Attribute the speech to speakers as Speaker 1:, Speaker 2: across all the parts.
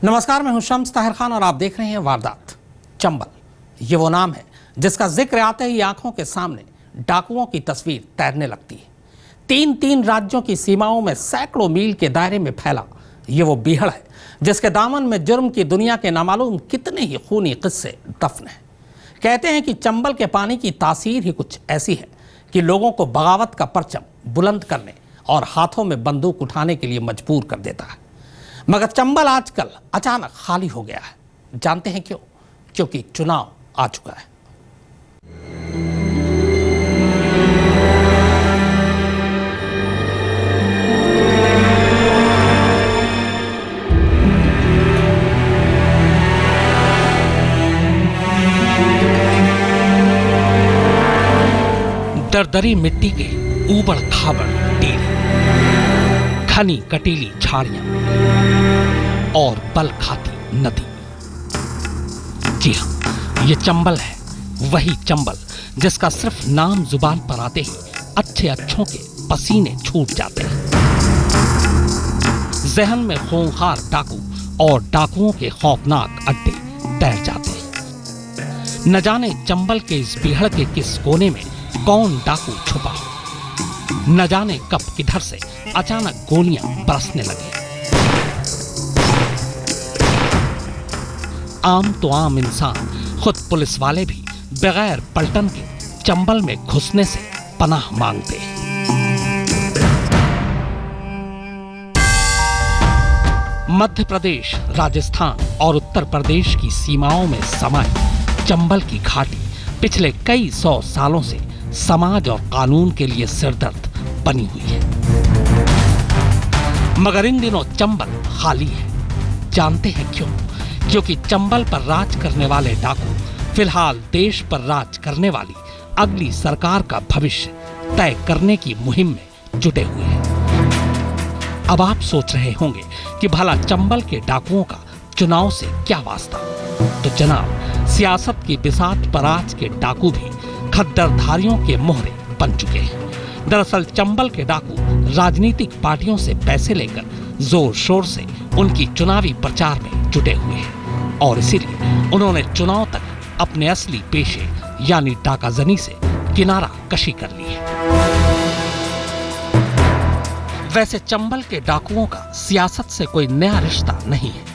Speaker 1: नमस्कार, मैं हूं शम्स ताहिर खान और आप देख रहे हैं वारदात। चंबल ये वो नाम है जिसका जिक्र आते ही आंखों के सामने डाकुओं की तस्वीर तैरने लगती है। तीन राज्यों की सीमाओं में सैकड़ों मील के दायरे में फैला ये वो बीहड़ है जिसके दामन में जुर्म की दुनिया के नामालूम कितने ही खूनी किस्से दफन हैं। कहते हैं कि चंबल के पानी की तासीर ही कुछ ऐसी है कि लोगों को बगावत का परचम बुलंद करने और हाथों में बंदूक उठाने के लिए मजबूर कर देता है। मगर चंबल आजकल अचानक खाली हो गया है। जानते हैं क्यों? क्योंकि चुनाव आ चुका है। दरदरी मिट्टी के ऊबड़ खाबड़ टीले, घनी कटीली झाड़ियां और बल खाती नदी। जी हाँ, ये चंबल है, वही चंबल जिसका सिर्फ नाम जुबान पर आते ही अच्छों के पसीने छूट जाते हैं। जहन में खूंखार डाकू और डाकुओं के खौफनाक अड्डे तैर जाते हैं। न जाने चंबल के इस बीहड़ के किस कोने में कौन डाकू छुपा हो। न जाने कब किधर से अचानक गोलियां बरसने लगी। आम तो आम इंसान, खुद पुलिस वाले भी बगैर पलटन के चंबल में घुसने से पनाह मांगते हैं। मध्य प्रदेश, राजस्थान और उत्तर प्रदेश की सीमाओं में समाई चंबल की घाटी पिछले कई 100 सालों से समाज और कानून के लिए सिरदर्द बनी हुई है। मगर इन दिनों चंबल खाली है। जानते हैं क्यों? क्योंकि चंबल पर राज करने वाले डाकू फिलहाल देश पर राज करने वाली अगली सरकार का भविष्य तय करने की मुहिम में जुटे हुए हैं। अब आप सोच रहे होंगे कि भला चंबल के डाकुओं का चुनाव से क्या वास्ता? तो जनाब, सियासत की बिसात पर आज के डाकू भी खद्दरधारियों के मोहरे बन चुके हैं। दरअसल चंबल के डाकू राजनीतिक पार्टियों से पैसे लेकर जोर शोर से उनकी चुनावी प्रचार में जुटे हुए हैं और इसीलिए उन्होंने चुनाव तक अपने असली पेशे यानी डाकाजनी से किनारा कशी कर ली है। वैसे चंबल के डाकुओं का सियासत से कोई नया रिश्ता नहीं है।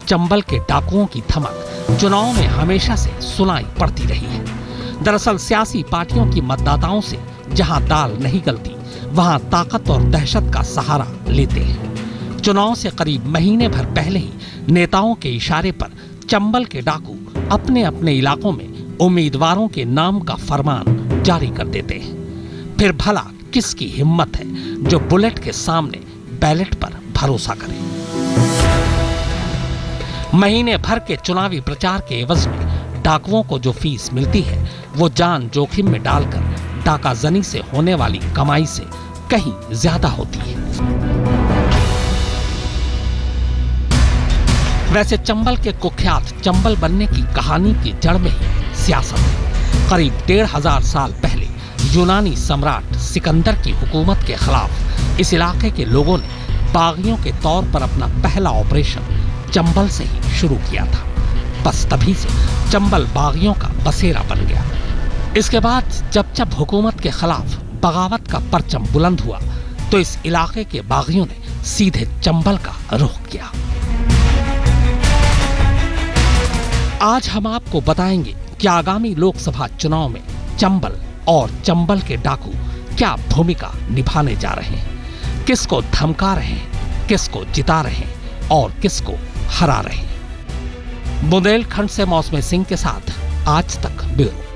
Speaker 1: चंबल के डाकुओं की धमक चुनाव में हमेशा से सुनाई पड़ती रही है। दरअसल सियासी पार्टियों की मतदाताओं से जहां दाल नहीं गलती, वहां ताकत और दहशत का सहारा लेते हैं। चुनाव से करीब महीने भर पहले ही नेताओं के इशारे पर चंबल के डाकू अपने अपने इलाकों में उम्मीदवारों के नाम का फरमान जारी कर देते हैं। फिर भला किसकी हिम्मत है जो बुलेट के सामने बैलेट पर भरोसा करे? महीने भर के चुनावी प्रचार के एवज में डाकुओं को जो फीस मिलती है वो जान जोखिम में डालकर डाकाजनी से होने वाली कमाई से कहीं ज्यादा होती है। वैसे चंबल के कुख्यात चंबल बनने की कहानी की जड़ में ही सियासत है। करीब 1500 साल पहले यूनानी सम्राट सिकंदर की हुकूमत के खिलाफ इस इलाके के लोगों ने बागियों के तौर पर अपना पहला ऑपरेशन चंबल से ही शुरू किया था। बस तभी से चंबल बागियों का बसेरा बन गया। इसके बाद जब हुकूमत के खिलाफ बगावत का परचम बुलंद हुआ तो इस इलाके के बागियों ने सीधे चंबल का रुख किया। आज हम आपको बताएंगे कि आगामी लोकसभा चुनाव में चंबल और चंबल के डाकू क्या भूमिका निभाने जा रहे हैं, किसको धमका रहे हैं, किसको जिता रहे हैं और किसको हरा रहे हैं। बुंदेलखंड से मौसमी सिंह के साथ आज तक ब्यूरो।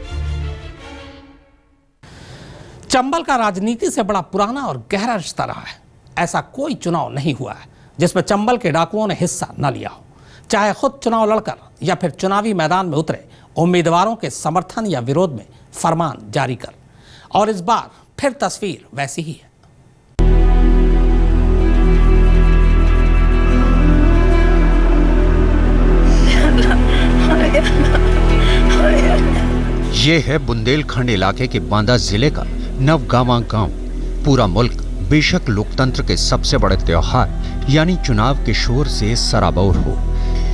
Speaker 1: चंबल का राजनीति से बड़ा पुराना और गहरा रिश्ता रहा है। ऐसा कोई चुनाव नहीं हुआ है जिसमें चंबल के डाकुओं ने हिस्सा न लिया हो, चाहे खुद चुनाव लड़कर या फिर चुनावी मैदान में उतरे उम्मीदवारों के समर्थन या विरोध में फरमान जारी कर। और इस बार फिर तस्वीर वैसी ही है।
Speaker 2: ये है बुंदेलखंड इलाके के बांदा जिले का नवगामा गांव। पूरा मुल्क बेशक लोकतंत्र के सबसे बड़े त्योहार यानी चुनाव के शोर से सराबोर हो,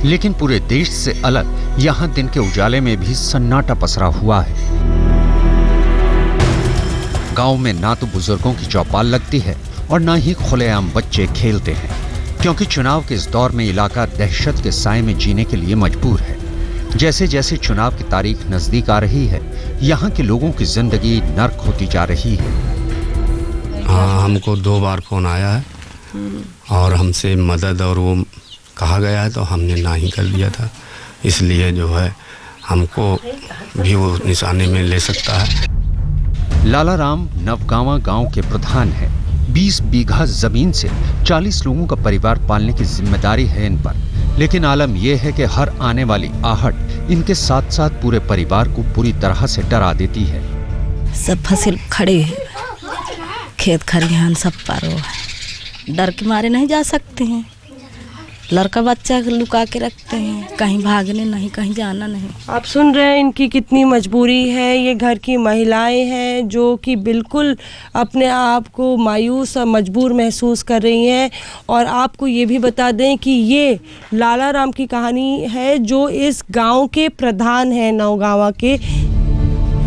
Speaker 2: लेकिन पूरे देश से अलग यहाँ दिन के उजाले में भी सन्नाटा पसरा हुआ है। गांव में ना तो बुजुर्गों की चौपाल लगती है और ना ही खुलेआम बच्चे खेलते हैं, क्योंकि चुनाव के इस दौर में इलाका दहशत के साए में जीने के लिए मजबूर है। जैसे जैसे चुनाव की तारीख नजदीक आ रही है, यहाँ के लोगों की जिंदगी नर्क होती जा रही है।
Speaker 3: हाँ, हमको 2 बार फोन आया है और हमसे मदद और वो कहा गया है, तो हमने ना ही कर दिया था। इसलिए जो है हमको भी वो निशाने में ले सकता है।
Speaker 2: लालाराम नवगांवा गांव के प्रधान हैं। 20 बीघा जमीन से 40 लोगों का परिवार पालने की जिम्मेदारी है इन पर, लेकिन आलम यह है कि हर आने वाली आहट इनके साथ साथ पूरे परिवार को पूरी तरह से डरा देती है।
Speaker 4: सब फसल खड़े है, खेत खलिहान सब पारो है, डर के मारे नहीं जा सकते हैं। लड़का बच्चा लुका के रखते हैं, कहीं भागने नहीं, कहीं जाना नहीं।
Speaker 5: आप सुन रहे हैं इनकी कितनी मजबूरी है। ये घर की महिलाएं हैं जो कि बिल्कुल अपने आप को मायूस और मजबूर महसूस कर रही हैं। और आपको ये भी बता दें कि ये लालाराम की कहानी है, जो इस गांव के प्रधान हैं, नवगांवा के।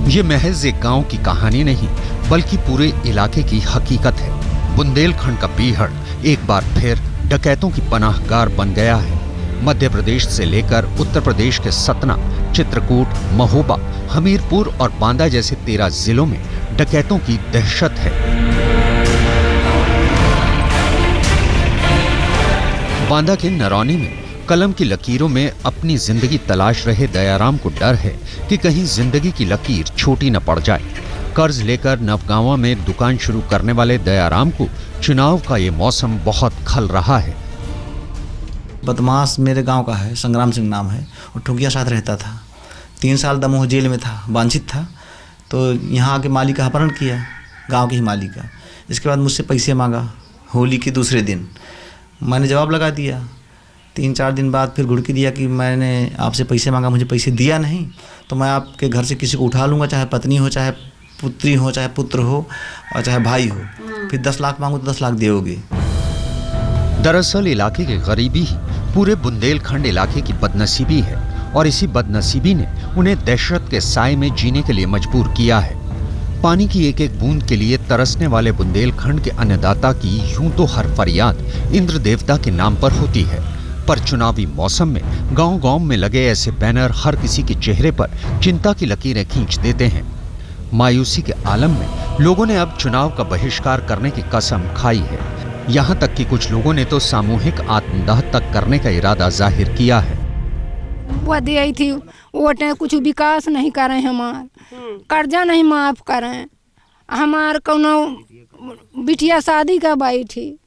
Speaker 2: ये महज एक गांव की कहानी नहीं, बल्कि पूरे इलाके की हकीकत है। बुंदेलखंड का बीहड़ एक बार फिर डकैतों की पनाहगार बन गया है। मध्य प्रदेश से लेकर उत्तर प्रदेश के सतना, चित्रकूट, महोबा, हमीरपुर और बांदा जैसे 13 जिलों में डकैतों की दहशत है। बांदा के नरौनी में कलम की लकीरों में अपनी जिंदगी तलाश रहे दयाराम को डर है कि कहीं जिंदगी की लकीर छोटी न पड़ जाए। कर्ज लेकर नवगांवा में दुकान शुरू करने वाले दयाराम को चुनाव का ये मौसम बहुत खल रहा है।
Speaker 6: बदमाश मेरे गांव का है, संग्राम सिंह नाम है, और ठुकिया साथ रहता था। 3 साल दमोह जेल में था, वांछित था। तो यहाँ आके माली का अपहरण किया, गांव के ही माली का। इसके बाद मुझसे पैसे मांगा होली के दूसरे दिन। मैंने जवाब लगा दिया। 3-4 दिन बाद फिर घुड़की दिया कि मैंने आपसे पैसे मांगा, मुझे पैसे दिया नहीं, तो मैं आपके घर से किसी को उठा लूँगा, चाहे पत्नी हो, चाहे पुत्री हो, चाहे पुत्र हो और चाहे भाई हो। फिर 10 लाख मांगो तो 10 लाख दोगे।
Speaker 2: दरअसल इलाके की गरीबी ही पूरे बुंदेलखंड इलाके की बदनसीबी है, और इसी बदनसीबी ने उन्हें दहशत के साए में जीने के लिए मजबूर किया है। पानी की एक एक बूंद के लिए तरसने वाले बुंदेलखंड के अन्नदाता की यूं तो हर फरियाद इंद्र देवता के नाम पर होती है, पर चुनावी मौसम में गांव-गांव में लगे ऐसे बैनर हर किसी के चेहरे पर चिंता की लकीरें खींच देते हैं। मायूसी के आलम में लोगों ने अब चुनाव का बहिष्कार करने की कसम खाई है। यहाँ तक कि कुछ लोगों ने तो सामूहिक आत्मदाह तक करने का इरादा जाहिर किया है।
Speaker 7: वो दी थी वोट, कुछ विकास नहीं करें, हमार कर्जा नहीं माफ करें, हमार कोनो बिटिया शादी का बाई थी,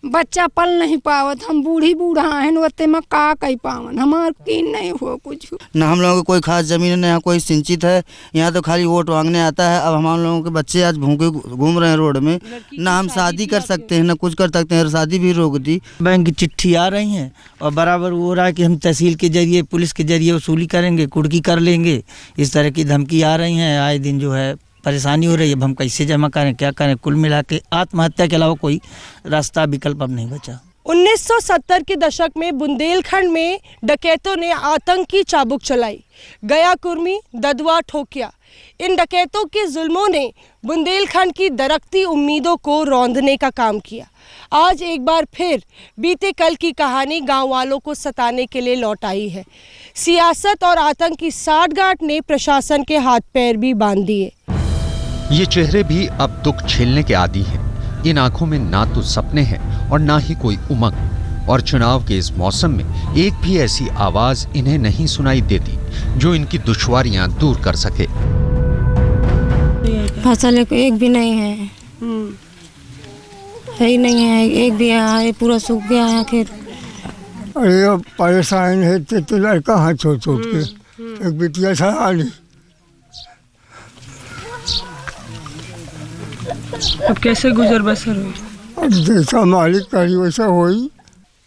Speaker 7: बच्चा पल नहीं पावत, हम बूढ़ा हैं, ओते में का कही पावन, हमार की नहीं हो कुछ
Speaker 8: ना। हम लोगों को कोई खास जमीन नहीं, यहाँ कोई सिंचित है, यहाँ तो खाली वोट मांगने आता है। अब हम लोगों के बच्चे आज भूखे घूम रहे हैं रोड में, ना हम शादी कर सकते हैं, ना कुछ कर सकते हैं, शादी भी रोक दी।
Speaker 9: बैंक की चिट्ठी आ रही है और बराबर वो हो रहा है कि हम तहसील के जरिए, पुलिस के जरिए वसूली करेंगे, कुर्की कर लेंगे। इस तरह की धमकी आ रही हैं, आए दिन जो है परेशानी हो रही है। अब हम कैसे जमा करें, क्या करें? कुल मिला के आत्महत्या के अलावा कोई रास्ता, विकल्प अब नहीं बचा।
Speaker 5: 1970 के दशक में बुंदेलखंड में डकैतों ने आतंकी चाबुक चलाई। गया कुर्मी, ददुआ, ठोकिया, इन डकैतों के जुल्मों ने बुंदेलखंड की दरकती उम्मीदों को रौंदने का काम किया। आज एक बार फिर बीते कल की कहानी गांव वालों को सताने के लिए लौट आई है। सियासत और आतंक की साठगांठ ने प्रशासन के हाथ पैर भी बांध दिए।
Speaker 2: ये चेहरे भी अब दुख झेलने के आदी हैं। इन आंखों में ना तो सपने हैं और ना ही कोई उमंग, और चुनाव के इस मौसम में एक भी ऐसी आवाज इन्हें नहीं सुनाई देती जो इनकी दुश्वारियां दूर कर सके।
Speaker 7: फसल एक भी नहीं है, ही नहीं है, एक भी है, पूरा सूख गया है खेत।
Speaker 10: अरे अब परेशान है तो लड़का हाथ छोड़ के एक बिटिया सहाली।
Speaker 5: अब कैसे गुजर बसर हुई?
Speaker 10: अब जैसा मालिक करी वैसा हुई।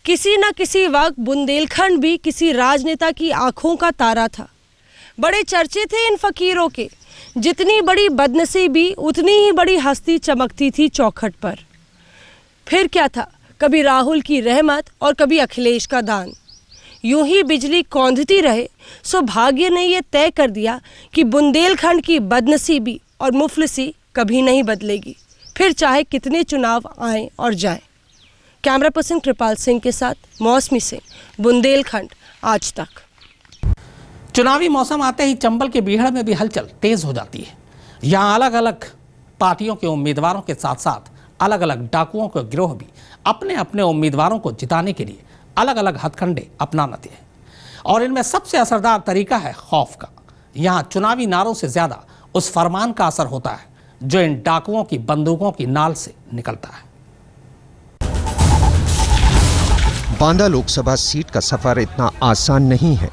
Speaker 5: किसी न किसी वक्त बुंदेलखंड भी किसी राजनेता की आंखों का तारा था। बड़े चर्चे थे इन फकीरों के। जितनी बड़ी बदनसीबी उतनी ही बड़ी हस्ती चमकती थी चौखट पर। फिर क्या था, कभी राहुल की रहमत और कभी अखिलेश का दान। यूं ही बिजली कौंधती रहे, सो भाग्य ने ये तय कर दिया कि बुंदेलखंड की बदनसीबी और मुफलिसी कभी नहीं बदलेगी, फिर चाहे कितने चुनाव आएं और जाएं। कैमरा पर्सन कृपाल सिंह के साथ मौसमी सिंह, बुंदेलखंड, आज तक।
Speaker 1: चुनावी मौसम आते ही चंबल के बीहड़ में भी हलचल तेज हो जाती है। यहाँ अलग अलग पार्टियों के उम्मीदवारों के साथ साथ अलग अलग डाकुओं के गिरोह भी अपने अपने उम्मीदवारों को जिताने के लिए अलग अलग हथकंडे अपनाते हैं, और इनमें सबसे असरदार तरीका है खौफ का। यहाँ चुनावी नारों से ज्यादा उस फरमान का असर होता है जो इन डाकुओं की बंदूकों की नाल से निकलता है।
Speaker 2: बांदा लोकसभा सीट का सफर इतना आसान नहीं है।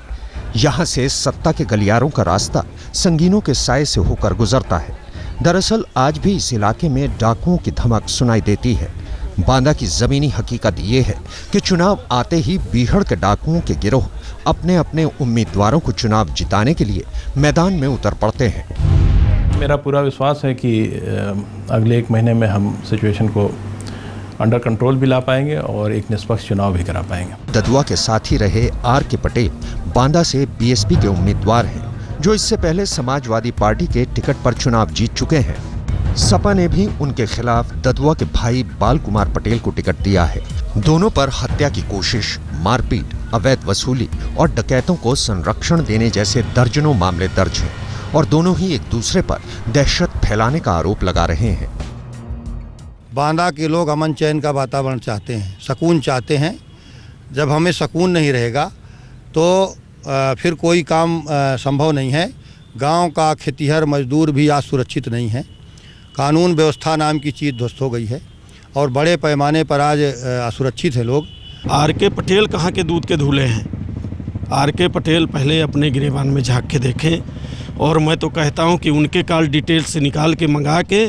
Speaker 2: यहाँ से सत्ता के गलियारों का रास्ता संगीनों के साए से होकर गुजरता है। दरअसल आज भी इस इलाके में डाकुओं की धमक सुनाई देती है। बांदा की जमीनी हकीकत ये है कि चुनाव आते ही बीहड़ के डाकुओं के गिरोह अपने अपने उम्मीदवारों को चुनाव जिताने के लिए मैदान में उतर पड़ते हैं।
Speaker 11: मेरा पूरा विश्वास है कि अगले 1 महीने में हम सिचुएशन को अंडर कंट्रोल भी ला पाएंगे और एक निष्पक्ष चुनाव भी करा पाएंगे।
Speaker 2: ददुआ के साथ ही रहे R.K. पटेल बांदा से बीएसपी के उम्मीदवार हैं, जो इससे पहले समाजवादी पार्टी के टिकट पर चुनाव जीत चुके हैं। सपा ने भी उनके खिलाफ ददुआ के भाई बाल कुमार पटेल को टिकट दिया है। दोनों पर हत्या की कोशिश, मारपीट, अवैध वसूली और डकैतों को संरक्षण देने जैसे दर्जनों मामले दर्ज हैं, और दोनों ही एक दूसरे पर दहशत फैलाने का आरोप लगा रहे हैं।
Speaker 12: बांदा के लोग अमन चैन का वातावरण चाहते हैं, सुकून चाहते हैं। जब हमें सुकून नहीं रहेगा तो फिर कोई काम संभव नहीं है। गांव का खेतिहर मजदूर भी आज सुरक्षित नहीं है। कानून व्यवस्था नाम की चीज़ ध्वस्त हो गई है और बड़े पैमाने पर आज असुरक्षित है लोग।
Speaker 13: R.K. पटेल कहाँ के दूध के धूले हैं। R.K. पटेल पहले अपने गिरेबान में झांक के देखें, और मैं तो कहता हूँ कि उनके कॉल डिटेल से निकाल के मंगा के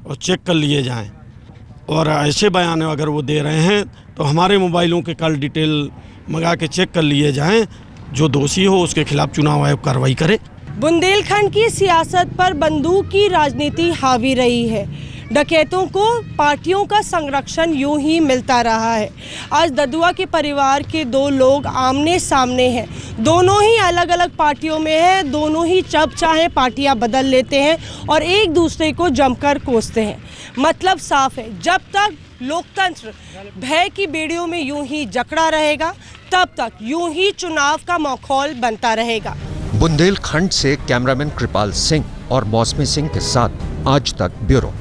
Speaker 13: और चेक कर लिए जाएं। और ऐसे बयान अगर वो दे रहे हैं तो हमारे मोबाइलों के कॉल डिटेल मंगा के चेक कर लिए जाएं। जो दोषी हो उसके खिलाफ चुनाव आयोग कार्रवाई करे।
Speaker 5: बुंदेलखंड की सियासत पर बंदूक की राजनीति हावी रही है। डकैतों को पार्टियों का संरक्षण यूं ही मिलता रहा है। आज ददुआ के परिवार के 2 लोग आमने सामने हैं। दोनों ही अलग अलग पार्टियों में हैं, दोनों ही जब चाहे पार्टियां बदल लेते हैं और एक दूसरे को जमकर कोसते हैं। मतलब साफ है, जब तक लोकतंत्र भय की बेड़ियों में यूं ही जकड़ा रहेगा, तब तक यूं ही चुनाव का माहौल बनता रहेगा।
Speaker 2: बुंदेलखंड से कैमरामैन कृपाल सिंह और मौसमी सिंह के साथ आज तक ब्यूरो।